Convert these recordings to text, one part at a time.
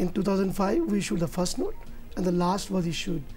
In 2005 we issued the first note and the last was issued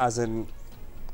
As in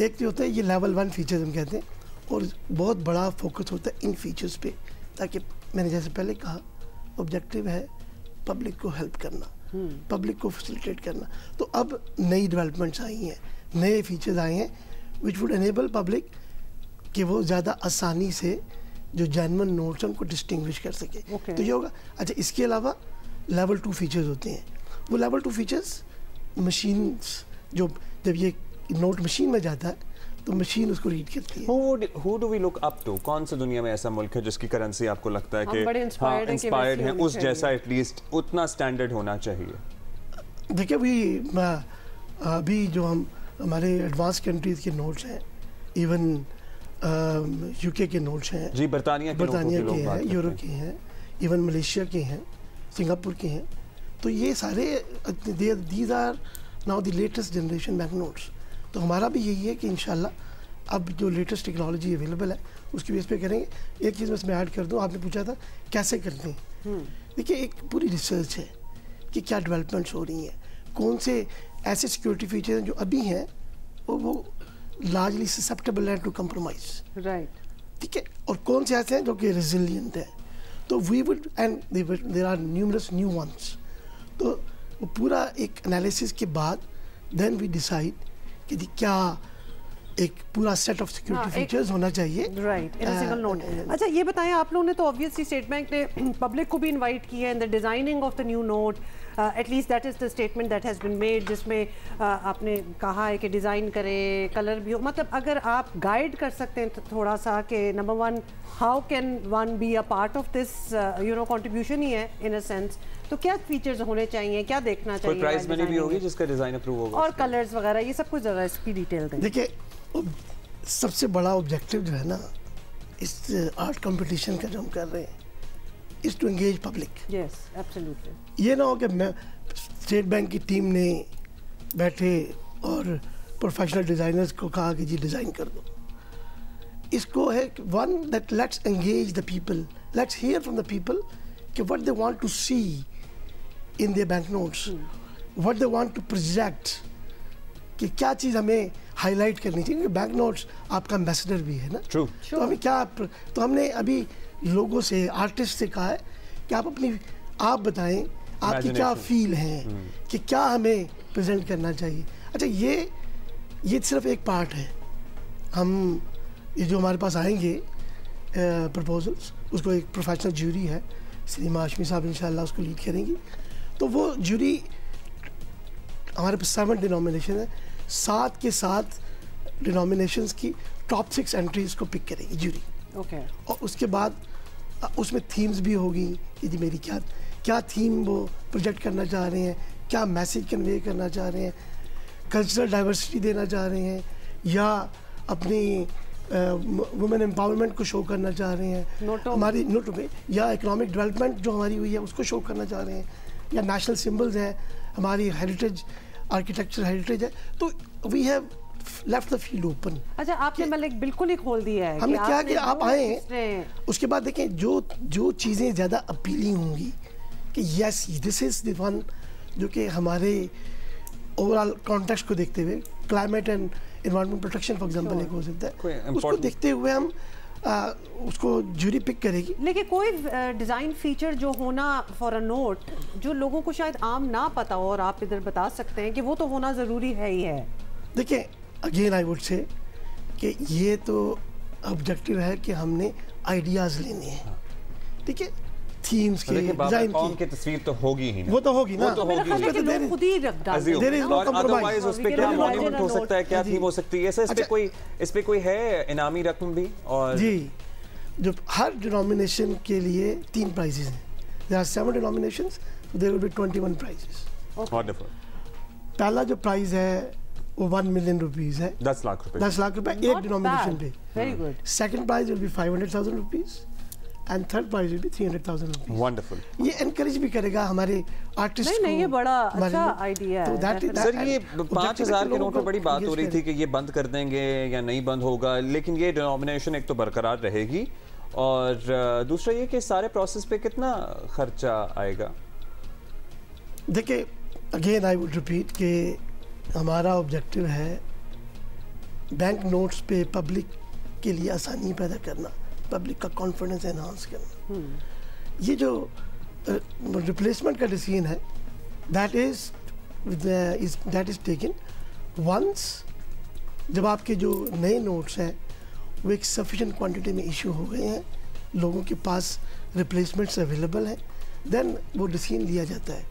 ایک تو ہوتا ہے یہ لیول 1 فیچرز ہم کہتے ہیں، اور بہت بڑا فوکس ہوتا ہے ان فیچرز پہ، تاکہ میں نے جیسے پہلے کہا آبجیکٹیو ہے پبلک کو ہیلپ کرنا، پبلک کو فیسیلیٹیٹ کرنا. تو اب نئی ڈیولپمنٹس آئی ہیں، نئے فیچرز آئے ہیں وچ وڈ انیبل پبلک کہ وہ زیادہ آسانی سے جو جینون نوٹس ہیں ان کو ڈسٹنگوش کر سکے. تو یہ ہوگا. اچھا اس کے علاوہ لیول 2 فیچرز ہوتے ہیں. وہ لیول 2 فیچرز مشینس، جو جب یہ نوٹ مشین میں جاتا ہے تو مشین اس کو ریڈ کرتی ہے. Who do we look up to? کون سے دنیا میں ایسا ملک ہے جس کی کرنسی آپ کو لگتا ہے کہ انسپائرڈ ہے، اس جیسا ایٹ لیسٹ اتنا سٹینڈرڈ ہونا چاہیے؟ دیکھیں ابھی جو ہمارے ایڈوانس کنٹریز کے نوٹس ہیں، ایون یو کے نوٹس ہیں، جی برطانیہ کے ہیں، یورو کے ہیں، ایون ملیشیا کے ہیں، سنگاپور کے ہیں. تو یہ سارے these are now the latest generation bank notes. تو ہمارا بھی یہی ہے کہ انشاءاللہ اب جو لیٹسٹ ٹیکنالوجی اویلیبل ہے اس کی بیس پہ کریں گے. ایک چیز میں اس میں ایڈ کر دوں، آپ نے پوچھا تھا کیسے کرتے ہیں. دیکھیے ایک پوری ریسرچ ہے کہ کیا ڈیولپمنٹس ہو رہی ہیں، کون سے ایسے سیکورٹی فیچر ہیں جو ابھی ہیں وہ لارجلی سسپٹیبل ہیں ٹو کمپرومائز، رائٹ، ٹھیک ہے، اور کون سے ایسے ہیں جو کہ ریزیلینٹ ہیں. تو we would and there are numerous new ones. تو وہ پورا ایک انالیسس کے بعد دین وی ڈیسائڈ کہ کیا ایک پورا سیٹ آف سیکورٹی فیچرز ہونا چاہیے. Right, in single note. اچھا یہ بتائیں، آپ لوگوں نے تو obviously اسٹیٹ بینک نے پبلک کو بھی انوائٹ کیا ہے in the designing of the new note. At least that is the statement that has been made, جس میں آپ نے کہا ہے کہ ڈیزائن کرے، کلر بھی ہو. مطلب اگر آپ گائیڈ کر سکتے ہیں تھوڑا سا کہ number 1 how can one be a part of this contribution ہی ہے ان اے سینس، تو کیا فیچرز ہونے چاہیے، کیا دیکھنا چاہیے، کوئی پرائز منی بھی ہوگی جس کا ڈیزائن اپروو ہوگا، اور کلرز وغیرہ، یہ سب کچھ ذرا اس کی ڈیٹیل دیں. دیکھیں سب سے بڑا آبجیکٹیو جو ہے نا اس آرٹ کمپٹیشن کا جو ہم کر رہے ہیں is to engage public. Yes, absolutely. یہ نہ ہو کہ میں اسٹیٹ بینک کی ٹیم نے بیٹھے اور پروفیشنل ڈیزائنرز کو کہا کہ جی ڈیزائن کر دو. اس کو ہے one that let's engage the people, let's hair from the people کہ what they want to see in their bank notes, what they want to project، کہ کیا چیز ہمیں ہائی لائٹ کرنی چاہیے. کیونکہ بینک نوٹس آپ کا امبیسڈر بھی ہے نا. تو ہمیں کیا، تو ہم نے ابھی لوگوں سے، آرٹسٹ سے کہا ہے کہ آپ بتائیں آپ کی کیا فیل ہیں کہ کیا ہمیں پریزنٹ کرنا چاہیے. اچھا یہ صرف ایک پارٹ ہے. ہم یہ جو ہمارے پاس آئیں گے پرپوزلس، اس کو ایک پروفیشنل جیوری ہے، سلیما ہاشمی صاحب انشاءاللہ اس کو لیڈ کریں گی. تو وہ جیوری ہمارے پاس 7 ڈینومینیشن ہے، 7 کے 7 ڈینومینیشنز کی ٹاپ 6 انٹریز کو پک کرے گی جیوری. اور اس کے بعد اس میں تھیمز بھی ہوگی کہ جی میری کیا تھیم وہ پروجیکٹ کرنا چاہ رہے ہیں، کیا میسیج کنوے کرنا چاہ رہے ہیں، کلچرل ڈائیورسٹی دینا چاہ رہے ہیں، یا اپنی وومن امپاورمنٹ کو شو کرنا چاہ رہے ہیں ہماری نوٹوں میں، یا اکنامک ڈیولپمنٹ جو ہماری ہوئی ہے اس کو شو کرنا چاہ رہے ہیں، یا نیشنل سمبلز ہیں، ہماری ہیریٹیج، آرکیٹیکچر ہیریٹیج ہے. تو we have left the field open. اچھا آپ نے مطلب بالکل ہی کھول دیا ہے. ہم نے کیا کہ آپ آئیں، اس کے بعد دیکھیں جو چیزیں زیادہ اپیلنگ ہوں گی کہ یس دس از دی ون، جو کہ ہمارے اوور آل کانٹیکسٹ کو دیکھتے ہوئے، climate and environment protection for example ایک ہو سکتا ہے، اس کو دیکھتے ہوئے ہم اس کو جوری پک کرے گی. لیکن کوئی ڈیزائن فیچر جو ہونا فار اے نوٹ جو لوگوں کو شاید عام نہ پتا ہو اور آپ ادھر بتا سکتے ہیں کہ وہ تو ہونا ضروری ہے ہی ہے. دیکھیں اگین آئی وڈ سے کہ یہ تو آبجیکٹیو ہے کہ ہم نے آئیڈیاز لینے ہیں، ٹھیک ہے، تھیمز کے، ڈیزائن کی تصویر تو ہوگی ہی، وہ تو ہوگی نا، خود ہی رکھ ڈالتے ہیں. ادروائز اس پہ کیا مانیمنٹ ہو سکتا ہے، کیا تھیم ہو سکتی ہے، اس پہ کوئی ہے انعامی رقم بھی؟ اور جی جو ہر ڈینومینیشن کے لیے 3 پرائزز ہیں. there are 7 denominations, so there will be 21 prizes. Wonderful. پہلا جو پرائز ہے وہ 1 million روپیز ہے، 10 لاکھ روپے، 10 لاکھ روپے ایک ڈینومینیشن پہ. Very good. Second prize will be 500,000 rupees and third prize will be 300,000 rupees. Wonderful. یہ انکریج بھی کرے گا ہمارے آرٹسٹ کو. نہیں یہ بڑا اچھا آئیڈیا ہے. سر یہ 5,000 کے نوٹ پہ بڑی بات ہو رہی تھی کہ یہ بند کر دیں گے یا نہیں بند ہوگا، لیکن یہ ڈینومینیشن ایک تو برقرار رہے گی، اور دوسرا یہ کہ سارے پروسیس پہ کتنا خرچہ آئے گا؟ دیکھیں اگین آئی وڈ ریپیٹ کہ ہمارا آبجیکٹیو ہے بینک نوٹس پہ پبلک کے لیے آسانی پیدا کرنا, پبلک کا کانفیڈنس انہانس کرنا. یہ جو ریپلیسمنٹ کا ڈیسیژن ہے دیٹ از ٹیکن ونس جب آپ کے جو نئے نوٹس ہیں وہ ایک سفیشینٹ کوانٹٹی میں ایشو ہو گئے ہیں, لوگوں کے پاس ریپلیسمنٹس اویلیبل ہیں, دین وہ ڈیسیژن لیا جاتا ہے.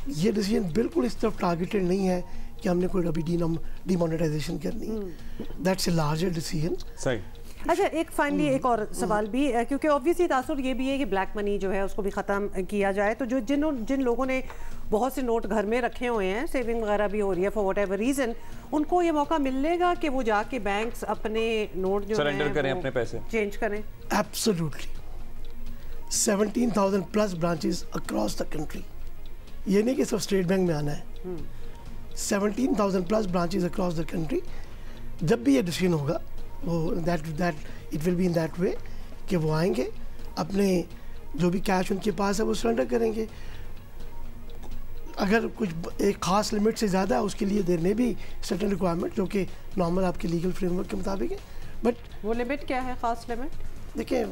یہ ڈیسیژن بالکل اس طرف ٹارگیٹڈ نہیں ہے کہ ہم نے کوئی ابھی ڈی مانیٹائزیشن کرنی ہے. That's a larger decision. صحیح. اچھا ایک فائنلی ایک اور سوال بھی, کیونکہ آبویسلی تاثر یہ بھی ہے کہ بلیک منی جو ہے اس کو بھی ختم کیا جائے, تو جو جن لوگوں نے بہت سے نوٹ گھر میں رکھے ہوئے ہیں, سیونگ وغیرہ بھی ہو رہی ہے فار واٹ ایور ریزن, ان کو یہ موقع ملے گا کہ وہ جا کے بینکس اپنے نوٹ جو سرنڈر کریں, اپنے پیسے چینج کریں؟ Absolutely. 17,000 plus branches across the country, یہ نہیں کہ صرف اسٹیٹ بینک میں آنا ہے. 17,000 plus branches across the country. جب بھی یہ ڈیسیژن ہوگا وہ it will be in that way کہ وہ آئیں گے, اپنے جو بھی کیش ان کے پاس ہے وہ سرنڈر کریں گے. اگر کچھ ایک خاص لمٹ سے زیادہ ہے اس کے لیے دیر میں بھی سرٹن ریکوائرمنٹ جو کہ نارمل آپ کے لیگل فریم ورک کے مطابق ہے. بٹ وہ لمٹ کیا ہے, خاص لمٹ؟ دیکھیں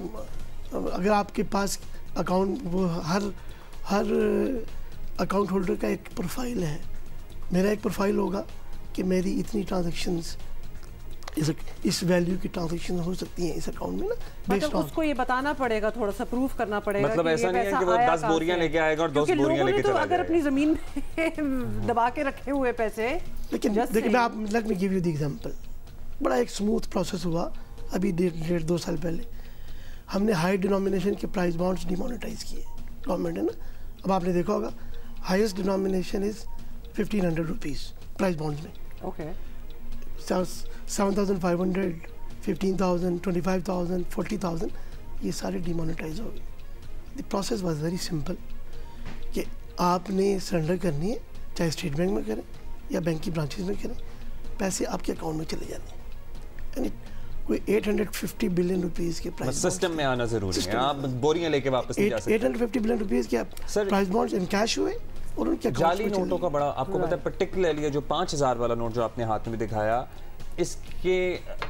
اگر آپ کے پاس اکاؤنٹ, وہ ہر اکاؤنٹ ہولڈر کا ایک پروفائل ہے. میرا ایک پروفائل ہوگا کہ میری اتنی ٹرانزیکشنز اس ویلیو کی ٹرانزیکشن ہو سکتی ہیں اس اکاؤنٹ میں نا. مطلب اس کو یہ بتانا پڑے گا, تھوڑا سا پروف کرنا پڑے گا. مطلب ایسا نہیں ہے کہ وہ 10 بوریاں لے کے آئے گا اور 10 بوریاں لے کے چلا جائے گا. اگر اپنی زمین میں دبا کے رکھے ہوئے پیسے. لیکن دیکھیں میں آپ let me give you the example. بڑا ایک اسموتھ پروسیس ہوا ابھی 1.5-2 سال پہلے. ہم نے ہائی ڈینومینیشن کے پرائز بانڈس ڈی مانیٹائز کیے, گورنمنٹ ہے نا. اب آپ نے دیکھا ہوگا ہائیسٹ ڈینومینیشن از 1,500 روپیز پرائز بانڈس میں. اوکے. 7,500, 15,000, 25,000, 40,000 یہ سارے ڈی مانیٹائز ہو گئے. The process was very simple کہ آپ نے سرنڈر کرنی ہے, چاہے اسٹیٹ بینک میں کریں یا بینک کی برانچز میں کریں, پیسے آپ کے اکاؤنٹ میں چلے جانے ہیں. یعنی کوئی 850 بلین روپیز کے پرائز سسٹم میں آنا ضروری ہے, آپ بوریاں لے کے واپس نہیں جا سکتے. 850 بلین روپیز کے پرائز بانڈز ان کیش ہوئے اور ان کے جعلی نوٹوں کا بڑا آپ کو پتہ ہے. پرٹیکولرلی جو 5,000 والا نوٹ جو آپ نے ہاتھ میں دکھایا, اس کے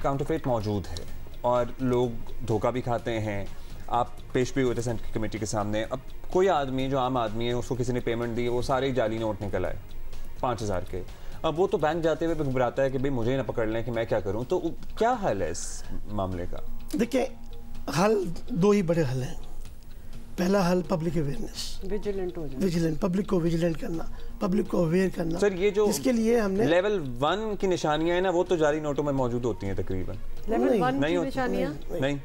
کاؤنٹرفیٹ موجود ہے اور لوگ دھوکہ بھی کھاتے ہیں. آپ پیش بھی ہوئے تھے سینٹرل کمیٹی کے سامنے. اب کوئی آدمی جو عام آدمی ہے اس کو کسی نے پیمنٹ دی, وہ سارے جعلی نوٹ نکل آئے 5,000 کے. اب وہ تو بینک جاتے ہوئے گھبراتا ہے کہ بھئی مجھے نہ پکڑ لیں کہ میں کیا کروں. تو کیا حل ہے اس معاملے کا؟ دیکھیں حل 2 ہی بڑے حل ہیں. پہلا حل پبلک اویئرنیس, ویجیلنٹ, پبلک کو ویجیلنٹ کرنا, پبلک کو اویئر کرنا. سر یہ جو اس کے لیے ہم نے لیول 1 کی نشانیاں ہیں نا, وہ تو جعلی نوٹوں میں موجود ہوتی ہیں تقریباً. لیول 1 کی نشانیاں نہیں,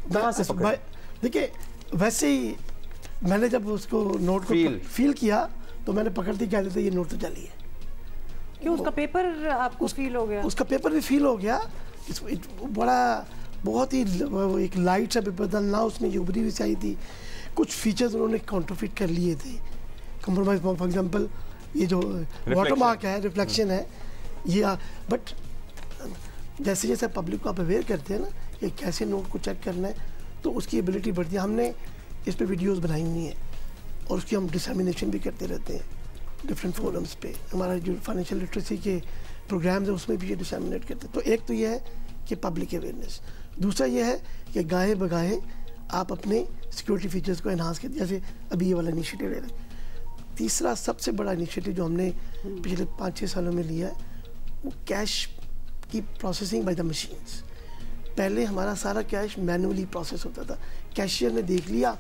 کہاں سے پکڑیں؟ دیکھیں ویسے ہی میں نے جب اس کو نوٹ کو فیل کیا تو میں نے پکڑ دی, کہہ دیتے یہ نوٹ تو جعلی ہے. کیوں؟ اس کا پیپر آپ کو فیل ہو گیا؟ اس کا پیپر بھی فیل ہو گیا. بڑا بہت ہی ایک لائٹ سا پیپر تھا, نہ اس میں ابری بھی چاہیے تھی. کچھ فیچرز انہوں نے کاؤنٹرفیٹ کر لیے تھے, کمپرومائز. فار ایگزامپل یہ جو واٹر مارک ہے, ریفلیکشن ہے یہ. بٹ جیسے جیسے پبلک کو آپ اویئر کرتے ہیں نا کہ کیسے نوٹ کو چیک کرنا ہے, تو اس کی ایبلٹی بڑھتی ہے. ہم نے اس پہ ویڈیوز بنائی ہوئی ہیں اور اس کی ہم ڈسیمینیشن بھی کرتے رہتے ہیں ڈفرینٹ فورمز پہ. ہمارا جو فائنینشیل لٹریسی کے پروگرامز ہیں اس میں بھی یہ ڈسیمینیٹ کرتے ہیں. تو ایک تو یہ ہے کہ پبلک اویئرنیس. دوسرا یہ ہے کہ گاہے بگاہے آپ اپنے سیکورٹی فیچرز کو انہانس کرتے, جیسے ابھی یہ والا انیشیٹو لے رہے ہیں. تیسرا سب سے بڑا انیشیٹو جو ہم نے پچھلے 5-6 سالوں میں لیا ہے وہ کیش کی پروسیسنگ بائی دا مشینس. پہلے ہمارا سارا کیش مینولی پروسیس ہوتا تھا. کیشیئر نے دیکھ لیا,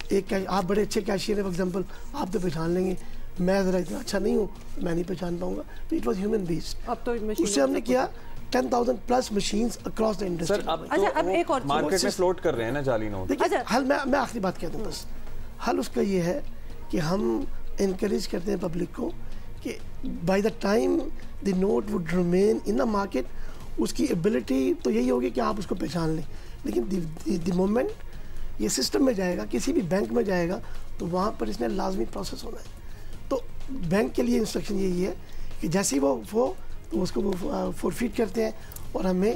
ایک آپ بڑے اچھے کیشیئر ہیں, فار ایگزامپل آپ تو پہچان لیں گے, میں ذرا اتنا اچھا نہیں ہوں, میں نہیں پہچان پاؤں گا. تو اٹ واز ہیومن بیسڈ. اب تو اس سے ہم نے کیا 10,000 plus machines across the industry. Sir اب ایک اور مارکیٹ میں فلوٹ کر رہے ہیں نا جعلی نوٹ. حل میں آخری بات کہتا ہوں بس. حل اس کا یہ ہے کہ ہم انکریج کرتے ہیں پبلک کو کہ by the time the note would remain in the market, اس کی ایبلٹی تو یہی ہوگی کہ آپ اس کو پہچان لیں. لیکن دی مومنٹ یہ سسٹم میں جائے گا, کسی بھی بینک میں جائے گا, تو وہاں پر اس نے لازمی پروسیس ہونا ہے. تو بینک کے لیے انسٹرکشن یہی ہے کہ جیسے ہی وہ تو اس کو وہ فورفیٹ کرتے ہیں اور ہمیں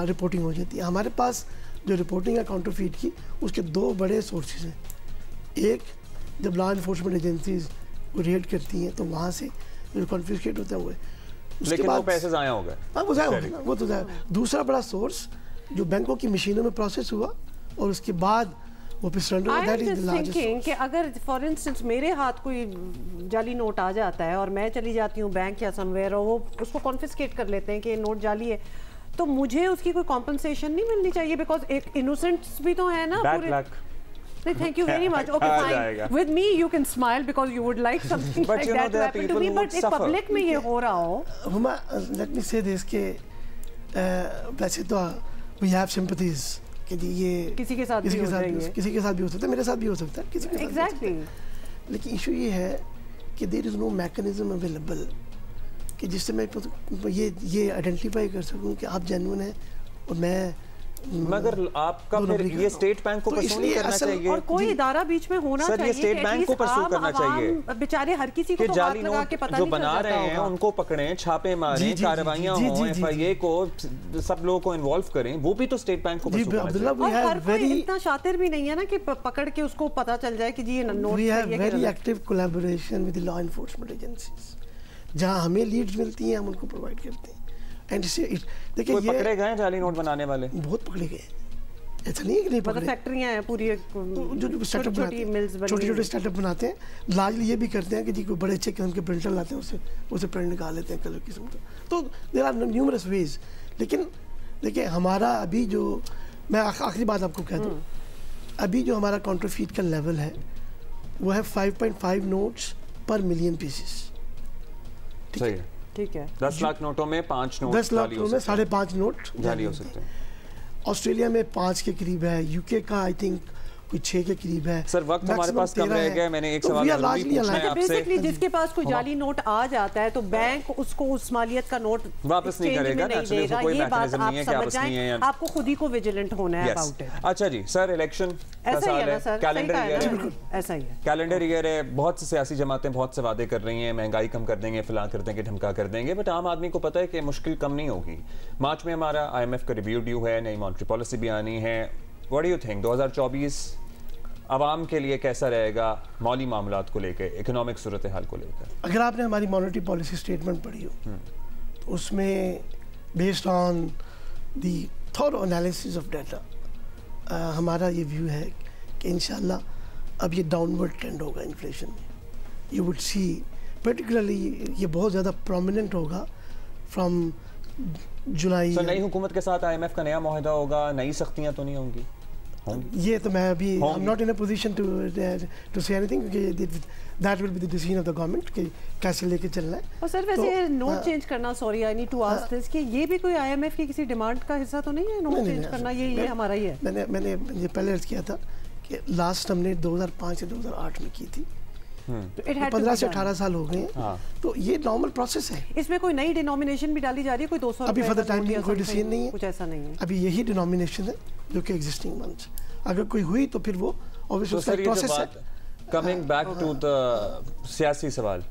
رپورٹنگ ہو جاتی ہے. ہمارے پاس جو رپورٹنگ ہے کاؤنٹر فیٹ کی, اس کے 2 بڑے سورسز ہیں. ایک جب لا انفورسمنٹ ایجنسیز ریڈ کرتی ہیں تو وہاں سے جو کنفiscate ہوتا ہے وہ. لیکن وہ پیسے ضائع ہو گئے. ہاں وہ ضائع ہو گیا, وہ تو ضائع. دوسرا بڑا سورس جو بینکوں کی مشینوں میں پروسیس ہوا اور اس کے بعد وہ پھر سرنڈر ہوا, that is the largest source. کہ اگر فار انسٹنس میرے ہاتھ کوئی جعلی نوٹ آ جاتا ہے اور میں چلی جاتی ہوں بینک یا سم ویئر اور وہ اس کو کانفسکیٹ کر لیتے ہیں کہ یہ نوٹ جعلی ہے, تو مجھے اس کی کوئی کمپنسیشن نہیں ملنی چاہیے, بیکاز ایک انوسنٹس بھی تو ہے نا پورے. Thank you very much. Okay, fine. With me you can smile because you would like something like that to happen to me. But if public میں یہ ہو رہا ہو. Huma, let me say this کہ ویسے تو we have sympathies کہ یہ کسی کے ساتھ بھی ہو رہی ہے, کسی کے ساتھ بھی ہو سکتا ہے, میرے ساتھ بھی ہو سکتا ہے, کسی کے ساتھ. Exactly. لیکن ایشو یہ ہے کہ there is no mechanism available کہ جس سے میں یہ آئیڈینٹیفائی کر سکوں کہ آپ جینوئن ہیں اور میں. مگر آپ کا پھر یہ اسٹیٹ بینک کو پرسو نہیں کرنا چاہیے, اور کوئی ادارہ بیچ میں ہونا چاہیے. سر یہ اسٹیٹ بینک کو پرسو کرنا چاہیے بیچارے ہر کسی کو جعلی نوٹ جو بنا رہے ہیں ان کو پکڑیں, چھاپے ماریں, کارروائیاں ہوں, ایف آئی اے کو سب لوگوں کو انوالو کریں, وہ بھی تو اسٹیٹ بینک کو پرسو کرنا چاہیے. اور ہر کوئی اتنا شاطر بھی نہیں ہے نا کہ پکڑ کے اس کو پتا چل جائے کہ جی یہ note. We have very active collaboration with the law enforcement agencies. جہاں ہمیں لیڈز ملتی ہیں ہم ان کو پرووائڈ کرتے ہیں. کوئی پکڑے گئے جعلی نوٹ بنانے والے؟ بہت پکڑے گئے, ایسا نہیں ہے کہ نہیں پکڑے. فیکٹریاں ہیں پوری جو اسٹارٹ اپ بناتے ہیں, چھوٹے چھوٹے اسٹارٹ اپ بناتے ہیں, لارجلی یہ بھی کرتے ہیں کہ جی کوئی بڑے اچھے قسم کے پرنٹر لاتے ہیں, اسے پرنٹ نکال لیتے ہیں کلر قسم کا. تو دیر آر نیومرس ویز. لیکن دیکھیں ہمارا ابھی جو, میں آخری بات آپ کو کہہ دوں, ابھی جو ہمارا کاؤنٹرفیٹ کا لیول ہے وہ ہے 5.5 نوٹس پر ملین پیسز. صحیح ہے, ٹھیک ہے. 10 لاکھ نوٹوں میں 5 نوٹ, 10 لاکھ نوٹوں میں 5.5 نوٹ جعلی ہو سکتے ہیں. آسٹریلیا میں 5 کے قریب ہے, یو کے کا آئی تھنک کوئی 6 کے قریب ہے. سر وقت ہمارے پاس کم رہ گیا, میں نے ایک سوال ضروری پوچھنا ہے آپ سے. بیسیکلی جس کے پاس کوئی جعلی نوٹ آ جاتا ہے تو بینک اس کو اس مالیت کا نوٹ واپس نہیں کرے گا, ایکچولی کوئی میکانزم نہیں ہے کہ آپ اس نہیں ہیں, آپ کو خود ہی کو ویجیلنٹ ہونا ہے اباؤٹ اٹ. اچھا جی سر, الیکشن کا سال ہے, کیلنڈر ایئر ہے, ایسا ہی ہے, کیلنڈر ایئر ہے, بہت سے سیاسی جماعتیں بہت سے وعدے کر رہی ہیں, مہنگائی کم کر دیں گے, فلاں کر دیں گے, ڈھمکا کر دیں گے, بٹ عام آدمی کو پتہ ہے کہ مشکل کم نہیں ہوگی. مارچ میں ہمارا IMF کا ریویو ڈیو ہے, نئی مانیٹری پالیسی بھی آنی ہے. واٹ ڈو یو تھنک 2024 عوام کے لیے کیسا رہے گا مالی معاملات کو لے کے, اکنامک صورتحال کو لے کر؟ اگر آپ نے ہماری مانیٹری پالیسی اسٹیٹمنٹ پڑھی ہو تو اس میں based on the thorough analysis of data ہمارا یہ ویو ہے کہ انشاءاللہ اب یہ ڈاؤن ورڈ ٹرینڈ ہوگا انفلیشن میں. یو وڈ سی پرٹیکولرلی یہ بہت زیادہ پرومیننٹ ہوگا فرام جولائی. نئی حکومت کے ساتھ IMF کا نیا معاہدہ ہوگا, نئی سختیاں تو نہیں ہوں گی؟ یہ تو میں ابھی I'm not in a position to say anything because that will be the decision of the government کہ کیسے لے کے چلنا ہے. اور سر ویسے نوٹ چینج کرنا, sorry I need to ask this, کہ یہ بھی کوئی IMF کی کسی ڈیمانڈ کا حصہ تو نہیں ہے نوٹ چینج کرنا, یہ ہمارا ہی ہے. میں نے یہ پہلے عرض کیا تھا کہ لاسٹ ہم نے 2005 سے 2008 میں کی تھی, 15 سے 18 سال ہو گئے ہیں, تو یہ نارمل پروسیس ہے. اس میں کوئی نئی ڈینومینیشن بھی ڈالی جا رہی ہے, کوئی 200 ابھی فار دا ٹائم کوئی ڈیسیژن نہیں ہے, کچھ ایسا نہیں ہے, ابھی یہی ڈینومینیشن ہے جو کہ ایگزسٹنگ ونس. اگر کوئی ہوئی تو پھر وہ obviously اس کا پروسیس ہے. کمنگ بیک ٹو دا سیاسی سوال,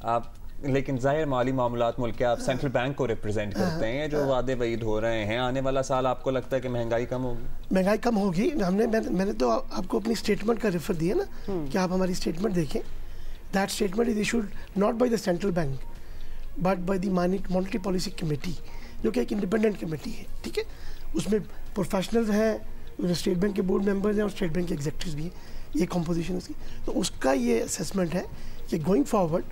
آپ لیکن ظاہر مالی معاملات ملک کے آپ سینٹرل بینک کو ریپرزینٹ کرتے ہیں, جو وعدے وعید ہو رہے ہیں, آنے والا سال آپ کو لگتا ہے کہ مہنگائی کم ہوگی؟ مہنگائی کم ہوگی. میں نے تو آپ کو اپنی اسٹیٹمنٹ کا ریفر دیا نا کہ آپ ہماری اسٹیٹمنٹ دیکھیں. That statement is issued not by the central bank but by the monetary policy committee جو کہ ایک انڈیپینڈنٹ کمیٹی ہے, ٹھیک ہے. اس میں پروفیشنلز ہیں, اسٹیٹ بینک کے بورڈ ممبرز ہیں اور اسٹیٹ بینک کے ایگزیکٹوز بھی ہیں, یہ کمپوزیشن اس کی. تو اس کا یہ اسیسمنٹ ہے کہ گوئنگ فارورڈ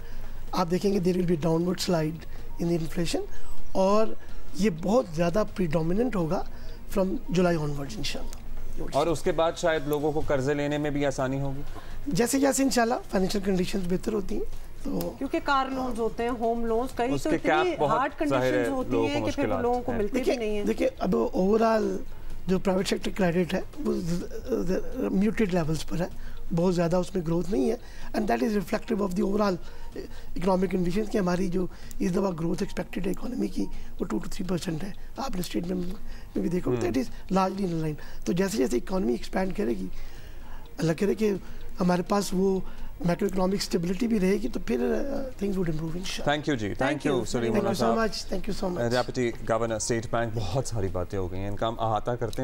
آپ دیکھیں گے there will be downward slide in the inflation, اور یہ بہت زیادہ پریڈومیننٹ ہوگا فرام جولائی آن ورڈ انشاءاللہ. اور اس کے بعد شاید لوگوں کو قرضے لینے میں بھی آسانی ہوگی جیسے جیسے انشاءاللہ فائنینشیل کنڈیشنز بہتر ہوتی ہیں, تو کیونکہ کار لونز ہوتے ہیں, ہوم لونز, کئی تو اتنی ہارڈ کنڈیشنز ہوتی ہیں کہ پھر لوگوں کو ملتے بھی نہیں ہیں. دیکھیں اب اوور آل جو پرائیویٹ سیکٹر کریڈٹ ہے وہ میوٹیڈ لیولز پر ہے, بہت زیادہ اس میں گروتھ نہیں ہے, and that is reflective of the over all economic conditions کہ ہماری جو اس دفعہ گروتھ ایکسپیکٹڈ ہے اکانومی کی وہ 2 to 3% ہے. آپ نے اسٹیٹ میں بھی دیکھو that is largely in line. تو جیسے جیسے اکانومی ایکسپینڈ کرے گی, اللہ کرے کہ ہمارے پاس وہ میکرو اکنامک اسٹیبلٹی بھی رہے گی, تو پھر تھنگز وڈ امپروو انشاءاللہ. تھینک یو جی, تھینک یو سلیم اللہ صاحب, thank you so much. Deputy governor state bank. بہت ساری باتیں ہو گئی ہیں, ان کا ہم احاطہ کرتے ہیں.